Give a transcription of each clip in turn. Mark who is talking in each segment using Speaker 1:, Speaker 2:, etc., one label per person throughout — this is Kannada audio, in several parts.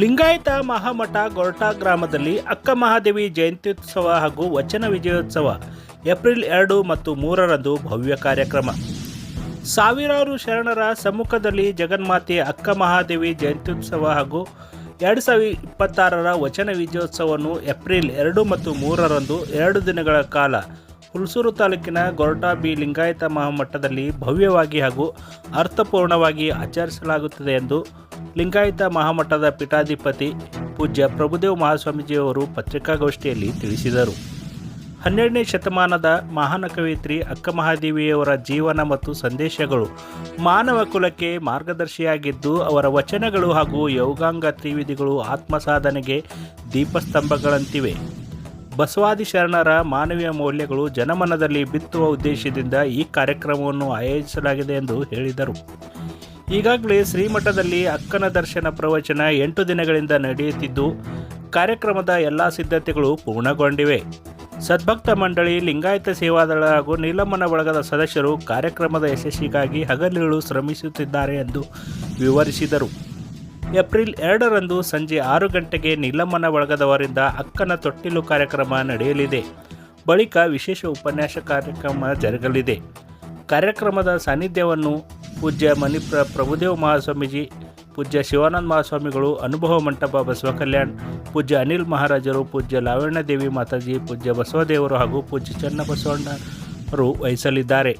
Speaker 1: ಲಿಂಗಾಯತ ಮಹಾಮಠ ಗೊರಟಾ ಗ್ರಾಮದಲ್ಲಿ ಅಕ್ಕ ಮಹಾದೇವಿ ಜಯಂತ್ಯುತ್ಸವ ಹಾಗೂ ವಚನ ವಿಜಯೋತ್ಸವ ಏಪ್ರಿಲ್ 2 ಮತ್ತು 3ರಂದು ಭವ್ಯ ಕಾರ್ಯಕ್ರಮ. ಸಾವಿರಾರು ಶರಣರ ಸಮ್ಮುಖದಲ್ಲಿ ಜಗನ್ಮಾತೆ ಅಕ್ಕ ಮಹಾದೇವಿ ಜಯಂತ್ಯುತ್ಸವ ಹಾಗೂ 2026ರ ವಚನ ವಿಜಯೋತ್ಸವವನ್ನು ಏಪ್ರಿಲ್ 2 ಮತ್ತು 3ರಂದು 2 ದಿನಗಳ ಕಾಲ ಹುಣಸೂರು ತಾಲೂಕಿನ ಗೊರಟಾ ಬಿ ಲಿಂಗಾಯತ ಮಹಾಮಠದಲ್ಲಿ ಭವ್ಯವಾಗಿ ಹಾಗೂ ಅರ್ಥಪೂರ್ಣವಾಗಿ ಆಚರಿಸಲಾಗುತ್ತದೆ ಎಂದು ಲಿಂಗಾಯತ ಮಹಾಮಠದ ಪೀಠಾಧಿಪತಿ ಪೂಜ್ಯ ಪ್ರಭುದೇವ ಮಹಾಸ್ವಾಮೀಜಿಯವರು ಪತ್ರಿಕಾಗೋಷ್ಠಿಯಲ್ಲಿ ತಿಳಿಸಿದರು. 12ನೇ ಶತಮಾನದ ಮಹಾನ್ ಕವಯಿತ್ರಿ ಅಕ್ಕ ಮಹಾದೇವಿಯವರ ಜೀವನ ಮತ್ತು ಸಂದೇಶಗಳು ಮಾನವ ಕುಲಕ್ಕೆ ಮಾರ್ಗದರ್ಶಿಯಾಗಿದ್ದು, ಅವರ ವಚನಗಳು ಹಾಗೂ ಯೋಗಾಂಗ ತ್ರಿವಿಧಿಗಳು ಆತ್ಮಸಾಧನೆಗೆ ದೀಪಸ್ತಂಭಗಳಂತಿವೆ. ಬಸವಾದಿ ಶರಣರ ಮಾನವೀಯ ಮೌಲ್ಯಗಳು ಜನಮನದಲ್ಲಿ ಬಿತ್ತುವ ಉದ್ದೇಶದಿಂದ ಈ ಕಾರ್ಯಕ್ರಮವನ್ನು ಆಯೋಜಿಸಲಾಗಿದೆ ಎಂದು ಹೇಳಿದರು. ಈಗಾಗಲೇ ಶ್ರೀಮಠದಲ್ಲಿ ಅಕ್ಕನ ದರ್ಶನ ಪ್ರವಚನ 8 ದಿನಗಳಿಂದ ನಡೆಯುತ್ತಿದ್ದು, ಕಾರ್ಯಕ್ರಮದ ಎಲ್ಲ ಸಿದ್ಧತೆಗಳು ಪೂರ್ಣಗೊಂಡಿವೆ. ಸದ್ಭಕ್ತ ಮಂಡಳಿ, ಲಿಂಗಾಯತ ಸೇವಾದಳ ಹಾಗೂ ನೀಲಮ್ಮನ ಬಳಗದ ಸದಸ್ಯರು ಕಾರ್ಯಕ್ರಮದ ಯಶಸ್ಸಿಗಾಗಿ ಹಗಲಿರುಳು ಶ್ರಮಿಸುತ್ತಿದ್ದಾರೆ ಎಂದು ವಿವರಿಸಿದರು. ಏಪ್ರಿಲ್ 2ರಂದು ಸಂಜೆ 6 ಗಂಟೆಗೆ ನೀಲಮ್ಮನ ಬಳಗದವರಿಂದ ಅಕ್ಕನ ತೊಟ್ಟಿಲು ಕಾರ್ಯಕ್ರಮ ನಡೆಯಲಿದೆ. ಬಳಿಕ ವಿಶೇಷ ಉಪನ್ಯಾಸ ಕಾರ್ಯಕ್ರಮ ಜರುಗಲಿದೆ. ಕಾರ್ಯಕ್ರಮದ ಸಾನ್ನಿಧ್ಯವನ್ನು ಪೂಜ್ಯ ಪ್ರಭುದೇವ ಮಹಾಸ್ವಾಮೀಜಿ, ಪೂಜ್ಯ ಶಿವಾನಂದ ಮಹಾಸ್ವಾಮಿಗಳು, ಅನುಭವ ಮಂಟಪ ಬಸವ ಕಲ್ಯಾಣ್, ಪೂಜ್ಯ ಅನಿಲ್ ಮಹಾರಾಜರು, ಪೂಜ್ಯ ಲಾವಣ್ಯದೇವಿ ಮಾತಾಜಿ, ಪೂಜ್ಯ ಬಸವದೇವರು ಹಾಗೂ ಪೂಜ್ಯ ಚನ್ನಬಸವಣ್ಣರು ವಹಿಸಲಿದ್ದಾರೆ.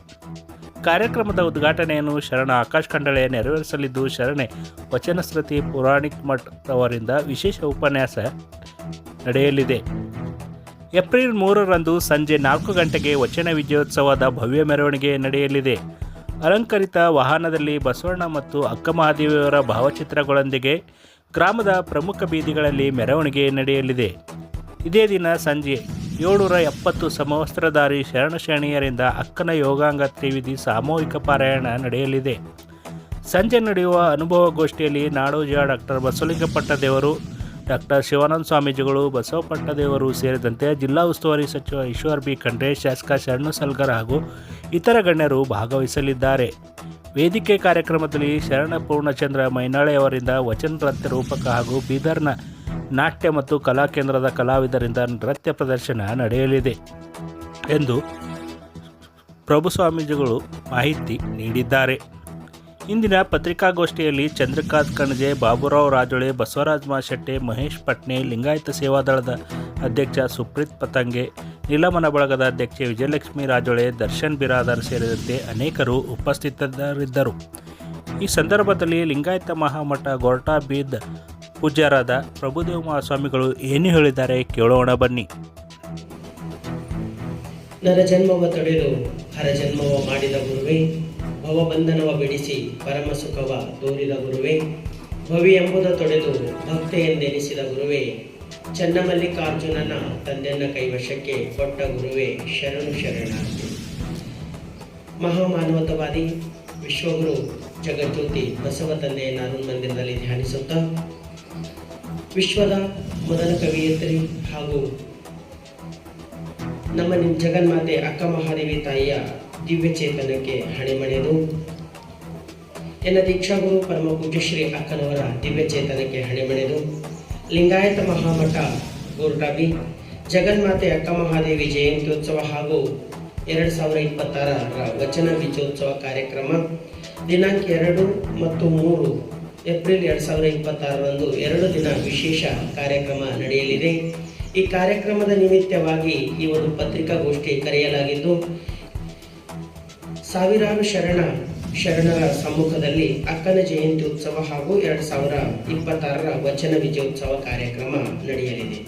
Speaker 1: ಕಾರ್ಯಕ್ರಮದ ಉದ್ಘಾಟನೆಯನ್ನು ಶರಣ ಆಕಾಶ್ ಖಂಡಳೆ ನೆರವೇರಿಸಲಿದ್ದು, ಶರಣೆ ವಚನಶ್ರುತಿ ಪುರಾಣಿಕ್ ಮಠ್ ಅವರಿಂದ ವಿಶೇಷ ಉಪನ್ಯಾಸ ನಡೆಯಲಿದೆ. ಏಪ್ರಿಲ್ 3ರಂದು ಸಂಜೆ 4 ಗಂಟೆಗೆ ವಚನ ವಿಜಯೋತ್ಸವದ ಭವ್ಯ ಮೆರವಣಿಗೆ ನಡೆಯಲಿದೆ. ಅಲಂಕರಿತ ವಾಹನದಲ್ಲಿ ಬಸವಣ್ಣ ಮತ್ತು ಅಕ್ಕ ಮಹಾದೇವಿಯವರ ಭಾವಚಿತ್ರಗಳೊಂದಿಗೆ ಗ್ರಾಮದ ಪ್ರಮುಖ ಬೀದಿಗಳಲ್ಲಿ ಮೆರವಣಿಗೆ ನಡೆಯಲಿದೆ. ಇದೇ ದಿನ ಸಂಜೆ 770 ಸಮವಸ್ತ್ರಧಾರಿ ಶರಣಶರಣೀಯರಿಂದ ಅಕ್ಕನ ಯೋಗಾಂಗ ತ್ರಿವಿಧಿ ಸಾಮೂಹಿಕ ಪಾರಾಯಣ ನಡೆಯಲಿದೆ. ಸಂಜೆ ನಡೆಯುವ ಅನುಭವ ಗೋಷ್ಠಿಯಲ್ಲಿ ನಾಡೋಜ ಡಾಕ್ಟರ್ ಬಸವಲಿಂಗ ಪಟ್ಟದೇವರು, ಡಾಕ್ಟರ್ ಶಿವಾನಂದ ಸ್ವಾಮೀಜಿಗಳು, ಬಸವ ಪಟ್ಟದೇವರು ಸೇರಿದಂತೆ ಜಿಲ್ಲಾ ಉಸ್ತುವಾರಿ ಸಚಿವ ಈಶ್ವರ್ ಬಿ ಖಂಡ್ರೆ, ಶಾಸಕ ಶರಣು ಸಲ್ಗರ್ ಹಾಗೂ ಇತರ ಗಣ್ಯರು ಭಾಗವಹಿಸಲಿದ್ದಾರೆ. ವೇದಿಕೆ ಕಾರ್ಯಕ್ರಮದಲ್ಲಿ ಶರಣ ಪೂರ್ಣಚಂದ್ರ ಮೈನಾಳೆ ಅವರಿಂದ ವಚನ ನೃತ್ಯ ರೂಪಕ ಹಾಗೂ ಬೀದರ್ನ ನಾಟ್ಯ ಮತ್ತು ಕಲಾ ಕೇಂದ್ರದ ಕಲಾವಿದರಿಂದ ನೃತ್ಯ ಪ್ರದರ್ಶನ ನಡೆಯಲಿದೆ ಎಂದು ಪ್ರಭು ಸ್ವಾಮೀಜಿಗಳು ಮಾಹಿತಿ ನೀಡಿದ್ದಾರೆ. ಇಂದಿನ ಪತ್ರಿಕಾಗೋಷ್ಠಿಯಲ್ಲಿ ಚಂದ್ರಕಾಂತ್ ಕಣಜೆ, ಬಾಬುರಾವ್ ರಾಜೊಳೆ, ಬಸವರಾಜ್ ಮಾಶೆಟ್ಟೆ, ಮಹೇಶ್ ಪಟ್ನೆ, ಲಿಂಗಾಯತ ಸೇವಾದಳದ ಅಧ್ಯಕ್ಷ ಸುಪ್ರೀತ್ ಪತಂಗೆ, ನೀಲಮ್ಮನ ಬಳಗದ ಅಧ್ಯಕ್ಷೆ ವಿಜಯಲಕ್ಷ್ಮಿ ರಾಜೊಳೆ, ದರ್ಶನ್ ಬಿರಾದರ್ ಸೇರಿದಂತೆ ಅನೇಕರು ಉಪಸ್ಥಿತರಿದ್ದರು. ಈ ಸಂದರ್ಭದಲ್ಲಿ ಲಿಂಗಾಯತ ಮಹಾಮಠ ಗೊರಟಾ ಬೀದ್ ಪೂಜ್ಯರಾದ ಪ್ರಭುದೇವ ಮಹಾಸ್ವಾಮಿಗಳು ಏನು ಹೇಳಿದ್ದಾರೆ ಕೇಳೋಣ ಬನ್ನಿ.
Speaker 2: ನರಜನ್ಮವ ತಡೆದು ಹರಜನ್ಮವ ಮಾಡಿದ ಗುರುವೇ, ಭವಬಂಧನವ ಬಿಡಿಸಿ ಪರಮ ಸುಖವ ತೋರಿದ ಗುರುವೇ, ಭವಿ ಎಂಬುದ ತೊಡೆದು ಭಕ್ತೆಯೆಂದೆನಿಸಿದ ಗುರುವೇ, ಚನ್ನಮಲ್ಲಿಕಾರ್ಜುನನ ತಂದೆನ್ನ ಕೈವಶಕ್ಕೆ ಕೊಟ್ಟ ಗುರುವೇ, ಶರಣು ಶರಣಾರ್ಥಿ. ಮಹಾಮಾನವತವಾದಿ ವಿಶ್ವಗುರು ಜಗಜ್ಯೋತಿ ಬಸವ ತಂದೆಯನ್ನು ಅರುಣ್ ಮಂದಿರದಲ್ಲಿ ಧ್ಯಾನಿಸುತ್ತಾ, ವಿಶ್ವದ ಮೊದಲ ಕವಿಯತ್ರಿ ಹಾಗೂ ನಮ್ಮ ಜಗನ್ಮಾತೆ ಅಕ್ಕ ಮಹಾದೇವಿ ತಾಯಿಯ ದಿವ್ಯ ಚೇತನಕ್ಕೆ ಹಣೆಮಣೆದು, ಎನ್ನ ದೀಕ್ಷಾಗುರು ಪರಮ ಪೂಜ್ಯಶ್ರೀ ಅಕ್ಕನವರ ದಿವ್ಯ ಚೇತನಕ್ಕೆ ಹಣೆಮಣೆದು, ಲಿಂಗಾಯತ ಮಹಾಮಠ ಗೊರಟಾ ಬಿ ಜಗನ್ಮಾತೆ ಅಕ್ಕ ಮಹಾದೇವಿ ಜಯಂತ್ಯೋತ್ಸವ ಹಾಗೂ 2026ರ ವಚನ ವಿಜಯೋತ್ಸವ ಕಾರ್ಯಕ್ರಮ ದಿನಾಂಕ 2 ಮತ್ತು 3 ಏಪ್ರಿಲ್ 2026ರಂದು 2 ದಿನ ವಿಶೇಷ ಕಾರ್ಯಕ್ರಮ ನಡೆಯಲಿದೆ. ಈ ಕಾರ್ಯಕ್ರಮದ ನಿಮಿತ್ತವಾಗಿ ಈ ಒಂದು ಪತ್ರಿಕಾಗೋಷ್ಠಿ ಕರೆಯಲಾಗಿದ್ದು, ಸಾವಿರಾರು ಶರಣರ ಸಮ್ಮುಖದಲ್ಲಿ ಅಕ್ಕನ ಜಯಂತಿ ಉತ್ಸವ ಹಾಗೂ 2026ರ ವಚನ ವಿಜಯೋತ್ಸವ ಕಾರ್ಯಕ್ರಮ ನಡೆಯಲಿದೆ.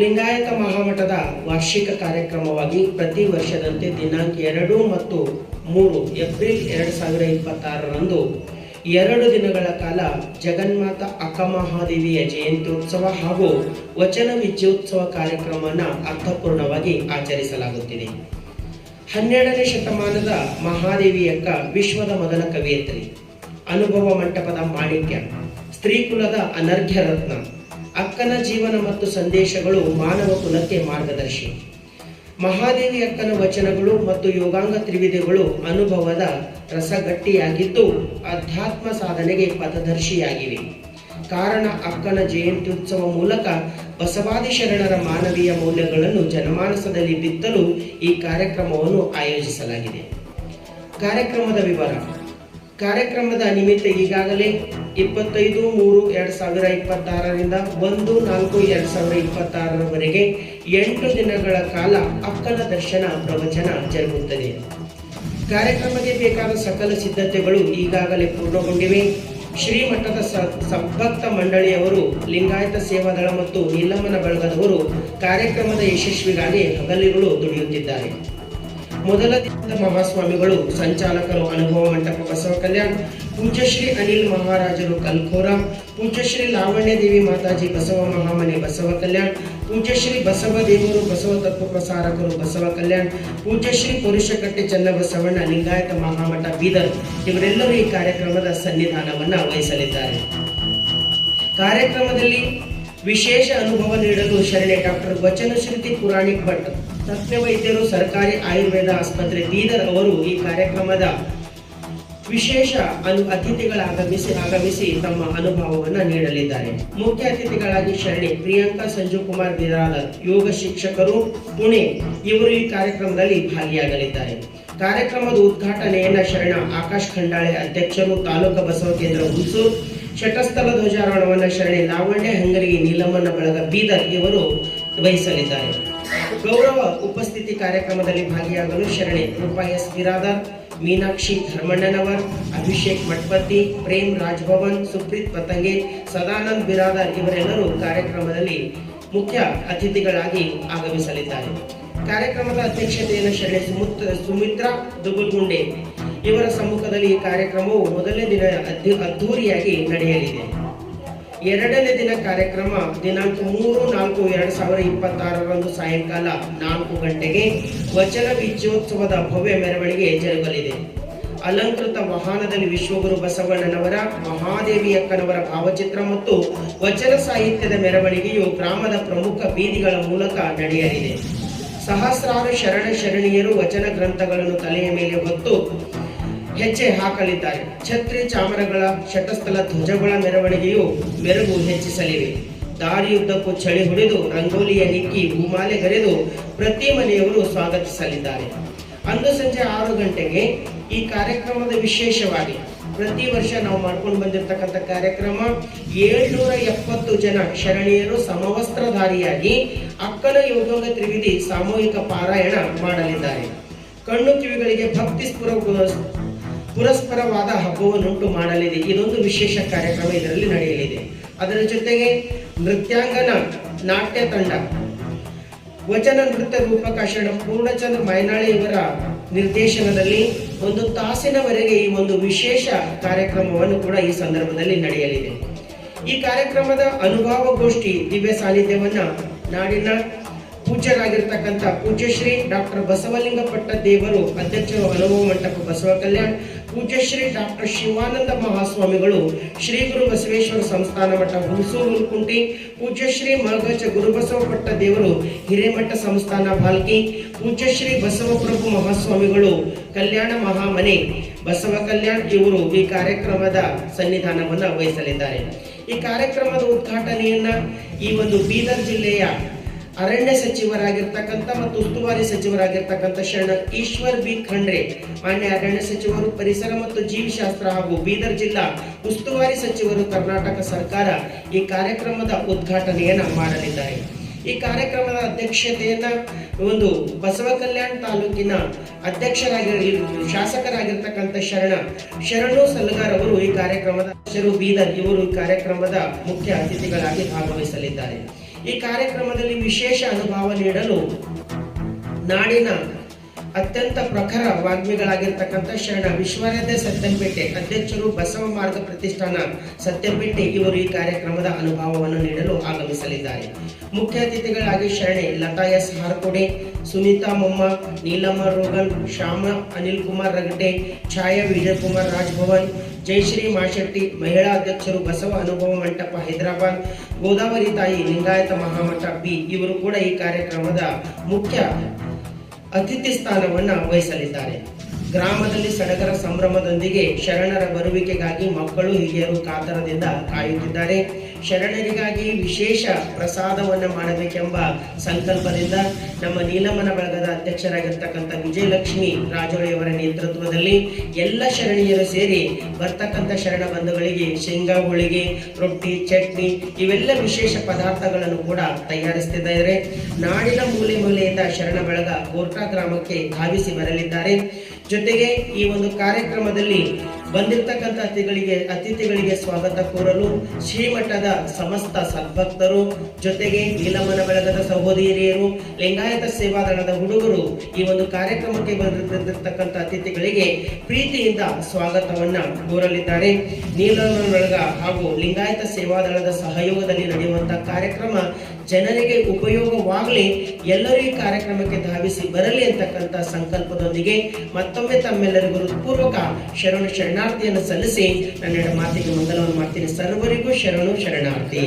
Speaker 2: ಲಿಂಗಾಯತ ಮಹಾಮಠದ ವಾರ್ಷಿಕ ಕಾರ್ಯಕ್ರಮವಾಗಿ ಪ್ರತಿ ವರ್ಷದಂತೆ ದಿನಾಂಕ 2 ಮತ್ತು 3 ಏಪ್ರಿಲ್ 2026ರಂದು 2 ದಿನಗಳ ಕಾಲ ಜಗನ್ಮಾತಾ ಅಕ್ಕ ಮಹಾದೇವಿಯ ಜಯಂತ್ಯೋತ್ಸವ ಹಾಗೂ ವಚನ ವಿಜಯೋತ್ಸವ ಕಾರ್ಯಕ್ರಮವನ್ನು ಅರ್ಥಪೂರ್ಣವಾಗಿ ಆಚರಿಸಲಾಗುತ್ತಿದೆ. 12ನೇ ಶತಮಾನದ ಮಹಾದೇವಿಯಕ್ಕ ವಿಶ್ವದ ಮೊದಲ ಕವಿಯತ್ರಿ, ಅನುಭವ ಮಂಟಪದ ಮಾಣಿಕ್ಯ, ಸ್ತ್ರೀಕುಲದ ಅನರ್ಘ್ಯ ರತ್ನ. ಅಕ್ಕನ ಜೀವನ ಮತ್ತು ಸಂದೇಶಗಳು ಮಾನವ ಕುಲಕ್ಕೆ ಮಾರ್ಗದರ್ಶಿ. ಮಹಾದೇವಿ ಅಕ್ಕನ ವಚನಗಳು ಮತ್ತು ಯೋಗಾಂಗ ತ್ರಿವಿಧಿಗಳು ಅನುಭವದ ರಸಗಟ್ಟಿಯಾಗಿದ್ದು, ಅಧ್ಯಾತ್ಮ ಸಾಧನೆಗೆ ಪಥದರ್ಶಿಯಾಗಿವೆ. ಕಾರಣ ಅಕ್ಕನ ಜಯಂತ್ಯುತ್ಸವ ಮೂಲಕ ಬಸವಾದಿ ಶರಣರ ಮಾನವೀಯ ಮೌಲ್ಯಗಳನ್ನು ಜನಮಾನಸದಲ್ಲಿ ಬಿತ್ತಲು ಈ ಕಾರ್ಯಕ್ರಮವನ್ನು ಆಯೋಜಿಸಲಾಗಿದೆ. ಕಾರ್ಯಕ್ರಮದ ವಿವರ. ಕಾರ್ಯಕ್ರಮದ ನಿಮಿತ್ತ ಈಗಾಗಲೇ 25/3/2026ರಿಂದ 1/4/2026ರವರೆಗೆ 8 ದಿನಗಳ ಕಾಲ ಅಕ್ಕನ ದರ್ಶನ ಪ್ರವಚನ ಜರುಗುತ್ತದೆ. ಕಾರ್ಯಕ್ರಮಕ್ಕೆ ಬೇಕಾದ ಸಕಲ ಸಿದ್ಧತೆಗಳು ಈಗಾಗಲೇ ಪೂರ್ಣಗೊಂಡಿವೆ. ಶ್ರೀಮಠದ ಸದ್ಭಕ್ತ ಮಂಡಳಿಯವರು, ಲಿಂಗಾಯತ ಸೇವಾದಳ ಮತ್ತು ನೀಲಮ್ಮನ ಬಳಗದವರು ಕಾರ್ಯಕ್ರಮದ ಯಶಸ್ವಿಗಾಗಿ ಹಗಲಿರುಳು ದುಡಿಯುತ್ತಿದ್ದಾರೆ. ಮೊದಲ ದಿನದ ಮಹಾಸ್ವಾಮಿಗಳು, ಸಂಚಾಲಕರು ಅನುಭವ ಮಂಟಪ ಬಸವ ಕಲ್ಯಾಣ, ಪೂಜ್ಯ ಶ್ರೀ ಅನಿಲ್ ಮಹಾರಾಜರು ಕಲ್ಕೋರ, ಪೂಜ್ಯ ಶ್ರೀ ಲಾವಣ್ಯ ದೇವಿ ಮಾತಾಜಿ ಬಸವ ಮಹಾಮನೆ ಬಸವ ಕಲ್ಯಾಣ, ಪೂಜ್ಯ ಶ್ರೀ ಬಸವ ದೇವರು ಬಸವ ತತ್ವ ಪ್ರಸಾರಕರು ಬಸವ ಕಲ್ಯಾಣ, ಪೂಜ್ಯ ಶ್ರೀ ಪುರುಷಕಟ್ಟೆ ಚನ್ನಬಸವಣ್ಣ ಲಿಂಗಾಯತ ಮಹಾಮಠ ಬೀದರ್ ಇವರೆಲ್ಲರೂ ಈ ಕಾರ್ಯಕ್ರಮದ ಸನ್ನಿಧಾನವನ್ನ ವಹಿಸಲಿದ್ದಾರೆ. ಕಾರ್ಯಕ್ರಮದಲ್ಲಿ ವಿಶೇಷ ಅನುಭವ ನೀಡಲು ಶರಣೆ ಡಾಕ್ಟರ್ ವಚನಶ್ರುತಿ ಪುರಾಣಿಕ್ ಭಟ್, ತಜ್ಞ ವೈದ್ಯರು, ಸರ್ಕಾರಿ ಆಯುರ್ವೇದ ಆಸ್ಪತ್ರೆ ಬೀದರ್ ಅವರು ಈ ಕಾರ್ಯಕ್ರಮದ ವಿಶೇಷ ಆಗಮಿಸಿ ತಮ್ಮ ಅನುಭವವನ್ನು ನೀಡಲಿದ್ದಾರೆ. ಮುಖ್ಯ ಅತಿಥಿಗಳಾಗಿ ಶರಣೆ ಪ್ರಿಯಾಂಕಾ ಸಂಜು ಕುಮಾರ್ ಬಿರಾದರ್, ಯೋಗ ಶಿಕ್ಷಕರು, ಪುಣೆ ಇವರು ಈ ಕಾರ್ಯಕ್ರಮದಲ್ಲಿ ಭಾಗಿಯಾಗಲಿದ್ದಾರೆ. ಕಾರ್ಯಕ್ರಮದ ಉದ್ಘಾಟನೆಯನ್ನ ಶರಣ ಆಕಾಶ್ ಖಂಡಾಳೆ ಅಧ್ಯಕ್ಷರು, ತಾಲೂಕು ಬಸವ ಕೇಂದ್ರ ಹುಲ್ಸೂರು, ಶಟಸ್ಥಲ ಧ್ವಜಾರೋಹಣವನ್ನು ಶರಣೆ ಲಾವಣ್ಯ ಹಂಗರಿಗೆ ನೀಲಮ್ಮನ ಬಳಗ ಬೀದರ್ ಇವರು ವಹಿಸಲಿದ್ದಾರೆ. ಗೌರವ ಉಪಸ್ಥಿತಿ ಕಾರ್ಯಕ್ರಮದಲ್ಲಿ ಭಾಗಿಯಾಗಲು ಶರಣೆ ರೂಪಾ ಎಸ್ ಬಿರಾದರ್, ಮೀನಾಕ್ಷಿ ಧರ್ಮಣ್ಣನವರ್, ಅಭಿಷೇಕ್ ಮಠಪತಿ, ಪ್ರೇಮ್ ರಾಜ್ಭವನ್, ಸುಪ್ರೀತ್ ಪತಂಗೆ, ಸದಾನಂದ್ ಬಿರಾದರ್ ಇವರೆಲ್ಲರೂ ಕಾರ್ಯಕ್ರಮದಲ್ಲಿ ಮುಖ್ಯ ಅತಿಥಿಗಳಾಗಿ ಆಗಮಿಸಲಿದ್ದಾರೆ. ಕಾರ್ಯಕ್ರಮದ ಅಧ್ಯಕ್ಷತೆಯನ್ನು ಶರಣೆ ಸುಮಿತ್ರಾ ದುಗುಲ್ಗುಂಡೆ ಇವರ ಸಮ್ಮುಖದಲ್ಲಿ ಈ ಕಾರ್ಯಕ್ರಮವು ಮೊದಲನೇ ದಿನ ಅದ್ದೂರಿಯಾಗಿ ನಡೆಯಲಿದೆ. ಎರಡನೇ ದಿನ ಕಾರ್ಯಕ್ರಮ ದಿನಾಂಕ 3/4/2026ರಂದು ಸಾಯಂಕಾಲ 4 ಗಂಟೆಗೆ ವಚನ ವಿಜಯೋತ್ಸವದ ಭವ್ಯ ಮೆರವಣಿಗೆ ಜರುಗಲಿದೆ. ಅಲಂಕೃತ ವಾಹನದಲ್ಲಿ ವಿಶ್ವಗುರು ಬಸವಣ್ಣನವರ, ಮಹಾದೇವಿ ಅಕ್ಕನವರ ಭಾವಚಿತ್ರ ಮತ್ತು ವಚನ ಸಾಹಿತ್ಯದ ಮೆರವಣಿಗೆಯು ಗ್ರಾಮದ ಪ್ರಮುಖ ಬೀದಿಗಳ ಮೂಲಕ ನಡೆಯಲಿದೆ. ಸಹಸ್ರಾರು ಶರಣ ಶರಣೀಯರು ವಚನ ಗ್ರಂಥಗಳನ್ನು ತಲೆಯ ಮೇಲೆ ಹೊತ್ತು ಹೆಜ್ಜೆ ಹಾಕಲಿದ್ದಾರೆ. ಛತ್ರಿ ಚಾಮರಗಳ, ಶಟಸ್ಥಲ ಧ್ವಜಗಳ ಮೆರವಣಿಗೆಯು ಮೆರುಗು ಹೆಚ್ಚಿಸಲಿವೆ. ದಾರಿಯುದ್ದಕ್ಕೂ ಚಳಿ ಹೊಡೆದು ರಂಗೋಲಿಯ ನಿಕ್ಕಿ ಹೂಮಾಲೆ ಗರೆದು ಪ್ರತಿ ಮನೆಯವರು ಸ್ವಾಗತಿಸಲಿದ್ದಾರೆ. ಅಂದು ಸಂಜೆ 6 ಗಂಟೆಗೆ ಈ ಕಾರ್ಯಕ್ರಮದ ವಿಶೇಷವಾಗಿ ಪ್ರತಿ ವರ್ಷ ನಾವು ಮಾಡ್ಕೊಂಡು ಬಂದಿರತಕ್ಕಂಥ ಕಾರ್ಯಕ್ರಮ 770 ಜನ ಶರಣೀಯರು ಸಮವಸ್ತ್ರಧಾರಿಯಾಗಿ ಅಕ್ಕನ ಯೋಗ ತ್ರಿವಿಧಿ ಸಾಮೂಹಿಕ ಪಾರಾಯಣ ಮಾಡಲಿದ್ದಾರೆ. ಕಣ್ಣು ಕಿವಿಗಳಿಗೆ ಭಕ್ತಿ ಪುರಸ್ಪರವಾದ ಹಬ್ಬವನ್ನುಂಟು ಮಾಡಲಿದೆ. ಇದೊಂದು ವಿಶೇಷ ಕಾರ್ಯಕ್ರಮ ಇದರಲ್ಲಿ ನಡೆಯಲಿದೆ. ಅದರ ಜೊತೆಗೆ ನೃತ್ಯಾಂಗನ ನಾಟ್ಯ ತಂಡ, ವಚನ ನೃತ್ಯ ರೂಪಕ ಶರಣ ಪೂರ್ಣಚಂದ್ರ ಮೈನಾಳೆ ಇವರ ನಿರ್ದೇಶನದಲ್ಲಿ 1 ತಾಸಿನವರೆಗೆ ಈ ಒಂದು ವಿಶೇಷ ಕಾರ್ಯಕ್ರಮವನ್ನು ಕೂಡ ಈ ಸಂದರ್ಭದಲ್ಲಿ ನಡೆಯಲಿದೆ. ಈ ಕಾರ್ಯಕ್ರಮದ ಅನುಭವಗೋಷ್ಠಿ ದಿವ್ಯ ಸಾನ್ನಿಧ್ಯವನ್ನ ನಾಡಿನ ಪೂಜ್ಯರಾಗಿರ್ತಕ್ಕಂಥ ಪೂಜ್ಯ ಶ್ರೀ ಡಾಕ್ಟರ್ ಬಸವಲಿಂಗಪಟ್ಟ ದೇವರು, ಅಧ್ಯಕ್ಷರು ಅನುಭವ ಮಂಟಪ ಬಸವ ಕಲ್ಯಾಣ, ಪೂಜ್ಯ ಶ್ರೀ ಡಾಕ್ಟರ್ ಶಿವಾನಂದ ಮಹಾಸ್ವಾಮಿಗಳು, ಶ್ರೀ ಗುರು ಬಸವೇಶ್ವರ ಸಂಸ್ಥಾನ ಮಠ ಹುಲ್ಸೂರು ಹುಲ್ಕುಂಟಿ, ಪೂಜ್ಯ ಶ್ರೀ ಮಗಜ ಗುರುಬಸವಪಟ್ಟ ದೇವರು ಹಿರೇಮಠ ಸಂಸ್ಥಾನ ಭಾಲ್ಕಿ, ಪೂಜ್ಯ ಶ್ರೀ ಬಸವಪ್ರಭು ಮಹಾಸ್ವಾಮಿಗಳು ಕಲ್ಯಾಣ ಮಹಾಮನೆ ಬಸವ ಕಲ್ಯಾಣ ಇವರು ಈ ಕಾರ್ಯಕ್ರಮದ ಸನ್ನಿಧಾನವನ್ನು ವಹಿಸಲಿದ್ದಾರೆ. ಈ ಕಾರ್ಯಕ್ರಮದ ಉದ್ಘಾಟನೆಯನ್ನ ಈ ಒಂದು ಬೀದರ್ ಜಿಲ್ಲೆಯ ಅರಣ್ಯ ಸಚಿವರಾಗಿರ್ತಕ್ಕಂಥ ಮತ್ತು ಉಸ್ತುವಾರಿ ಸಚಿವರಾಗಿರ್ತಕ್ಕಂಥ ಶರಣ ಈಶ್ವರ್ ಬಿ ಖಂಡ್ರೆ, ಮಾನ್ಯ ಅರಣ್ಯ ಸಚಿವರು, ಪರಿಸರ ಮತ್ತು ಜೀವಿಶಾಸ್ತ್ರ ಹಾಗೂ ಬೀದರ್ ಜಿಲ್ಲಾ ಉಸ್ತುವಾರಿ ಸಚಿವರು, ಕರ್ನಾಟಕ ಸರ್ಕಾರ ಈ ಕಾರ್ಯಕ್ರಮದ ಉದ್ಘಾಟನೆಯನ್ನ ಮಾಡಲಿದ್ದಾರೆ. ಈ ಕಾರ್ಯಕ್ರಮದ ಅಧ್ಯಕ್ಷತೆಯನ್ನ ಒಂದು ಬಸವ ಕಲ್ಯಾಣ ತಾಲೂಕಿನ ಶಾಸಕರಾಗಿರ್ತಕ್ಕಂಥ ಶರಣು ಸಲ್ಗಾರ್ ಅವರು ಈ ಕಾರ್ಯಕ್ರಮದ ಬೀದರ್ ಇವರು ಈ ಕಾರ್ಯಕ್ರಮದ ಮುಖ್ಯ ಅತಿಥಿಗಳಾಗಿ ಭಾಗವಹಿಸಲಿದ್ದಾರೆ. ಈ ಕಾರ್ಯಕ್ರಮದಲ್ಲಿ ವಿಶೇಷ ಅನುಭವ ನೀಡಲು ನಾಡಿನ ಅತ್ಯಂತ ಪ್ರಖರ ವಾಗ್ಮಿಗಳಾಗಿರ್ತಕ್ಕಂಥ ಶರಣ ವಿಶ್ವರಾಧ್ಯ ಸತ್ಯಂಪೇಟೆ ಅಧ್ಯಕ್ಷರು, ಬಸವ ಮಾರ್ಗ ಪ್ರತಿಷ್ಠಾನ ಸತ್ಯಂಪೇಟೆ ಇವರು ಈ ಕಾರ್ಯಕ್ರಮದ ಅನುಭವವನ್ನು ನೀಡಲು ಆಗಮಿಸಲಿದ್ದಾರೆ. ಮುಖ್ಯ ಅತಿಥಿಗಳಾಗಿ ಶರಣೆ ಲತಾ ಎಸ್ ಹಾರ್ಕೋಡೆ, ಸುನೀತಾ ಮೊಮ್ಮ, ನೀಲಮ್ಮ ರೋಗನ್, ಶ್ಯಾಮ ಅನಿಲ್ ಕುಮಾರ್ ರಗಟೆ, ಛಾಯಾ ವಿಜಯಕುಮಾರ್ ರಾಜ್ಭವನ್, ಜಯಶ್ರೀ ಮಾಶೆಟ್ಟಿ, ಮಹಿಳಾ ಅಧ್ಯಕ್ಷರು ಬಸವ ಅನುಭವ ಮಂಟಪ ಹೈದರಾಬಾದ್, ಗೋದಾವರಿ ತಾಯಿ ಲಿಂಗಾಯತ ಮಹಾಮಠ ಬಿ ಇವರು ಕೂಡ ಈ ಕಾರ್ಯಕ್ರಮದ ಮುಖ್ಯ ಅತಿಥಿ ಸ್ಥಾನವನ್ನು ವಹಿಸಲಿದ್ದಾರೆ. ಗ್ರಾಮದಲ್ಲಿ ಸಡಗರ ಸಂಭ್ರಮದೊಂದಿಗೆ ಶರಣರ ಬರುವಿಕೆಗಾಗಿ ಮಕ್ಕಳು ಹಿರಿಯರು ಕಾತರದಿಂದ ಕಾಯುತ್ತಿದ್ದಾರೆ. ಶರಣರಿಗಾಗಿ ವಿಶೇಷ ಪ್ರಸಾದವನ್ನು ಮಾಡಬೇಕೆಂಬ ಸಂಕಲ್ಪದಿಂದ ನಮ್ಮ ನೀಲಮ್ಮನ ಬಳಗದ ಅಧ್ಯಕ್ಷರಾಗಿರ್ತಕ್ಕಂಥ ವಿಜಯಲಕ್ಷ್ಮಿ ರಾಜೋಳಿಯವರ ನೇತೃತ್ವದಲ್ಲಿ ಎಲ್ಲ ಶರಣೀಯರು ಸೇರಿ ಬರ್ತಕ್ಕಂಥ ಶರಣ ಬಂಧುಗಳಿಗೆ ಶೇಂಗಾ ಹೋಳಿಗೆ, ರೊಟ್ಟಿ, ಚಟ್ನಿ ಇವೆಲ್ಲ ವಿಶೇಷ ಪದಾರ್ಥಗಳನ್ನು ಕೂಡ ತಯಾರಿಸುತ್ತಿದ್ದಾರೆ. ನಾಡಿನ ಮೂಲೆ ಮೂಲೆಯಿಂದ ಶರಣ ಬಳಗ ಗೋರ್ಟಾ ಗ್ರಾಮಕ್ಕೆ ಧಾವಿಸಿ ಬರಲಿದ್ದಾರೆ. ಜೊತೆಗೆ ಈ ಒಂದು ಕಾರ್ಯಕ್ರಮದಲ್ಲಿ ಬಂದಿರತಕ್ಕಂಥ ಅತಿಥಿಗಳಿಗೆ ಸ್ವಾಗತ ಕೋರಲು ಶ್ರೀಮಠದ ಸಮಸ್ತ ಸದ್ಭಕ್ತರು, ಜೊತೆಗೆ ನೀಲಮ್ಮನ ಬಳಗದ ಸಹೋದರಿಯರು, ಲಿಂಗಾಯತ ಸೇವಾದಳದ ಹುಡುಗರು ಈ ಒಂದು ಕಾರ್ಯಕ್ರಮಕ್ಕೆ ಬಂದಿರತಕ್ಕಂಥ ಅತಿಥಿಗಳಿಗೆ ಪ್ರೀತಿಯಿಂದ ಸ್ವಾಗತವನ್ನ ಕೋರಲಿದ್ದಾರೆ. ನೀಲಮ್ಮನ ಬಳಗ ಹಾಗೂ ಲಿಂಗಾಯತ ಸೇವಾದಳದ ಸಹಯೋಗದಲ್ಲಿ ನಡೆಯುವಂತಹ ಕಾರ್ಯಕ್ರಮ ಜನರಿಗೆ ಉಪಯೋಗವಾಗಲಿ, ಎಲ್ಲರೂ ಈ ಕಾರ್ಯಕ್ರಮಕ್ಕೆ ಧಾವಿಸಿ ಬರಲಿ ಅಂತಕ್ಕಂಥ ಸಂಕಲ್ಪದೊಂದಿಗೆ ಮತ್ತೊಮ್ಮೆ ತಮ್ಮೆಲ್ಲರಿಗೂ ಹೃತ್ಪೂರ್ವಕ ಶರಣಾರ್ಥಿಯನ್ನು ಸಲ್ಲಿಸಿ ನನ್ನ ಮಾತಿಗೆ ಮಂಗಲವನ್ನು ಮಾಡ್ತೀನಿ. ಸರ್ವರಿಗೂ ಶರಣು ಶರಣಾರ್ಥಿ.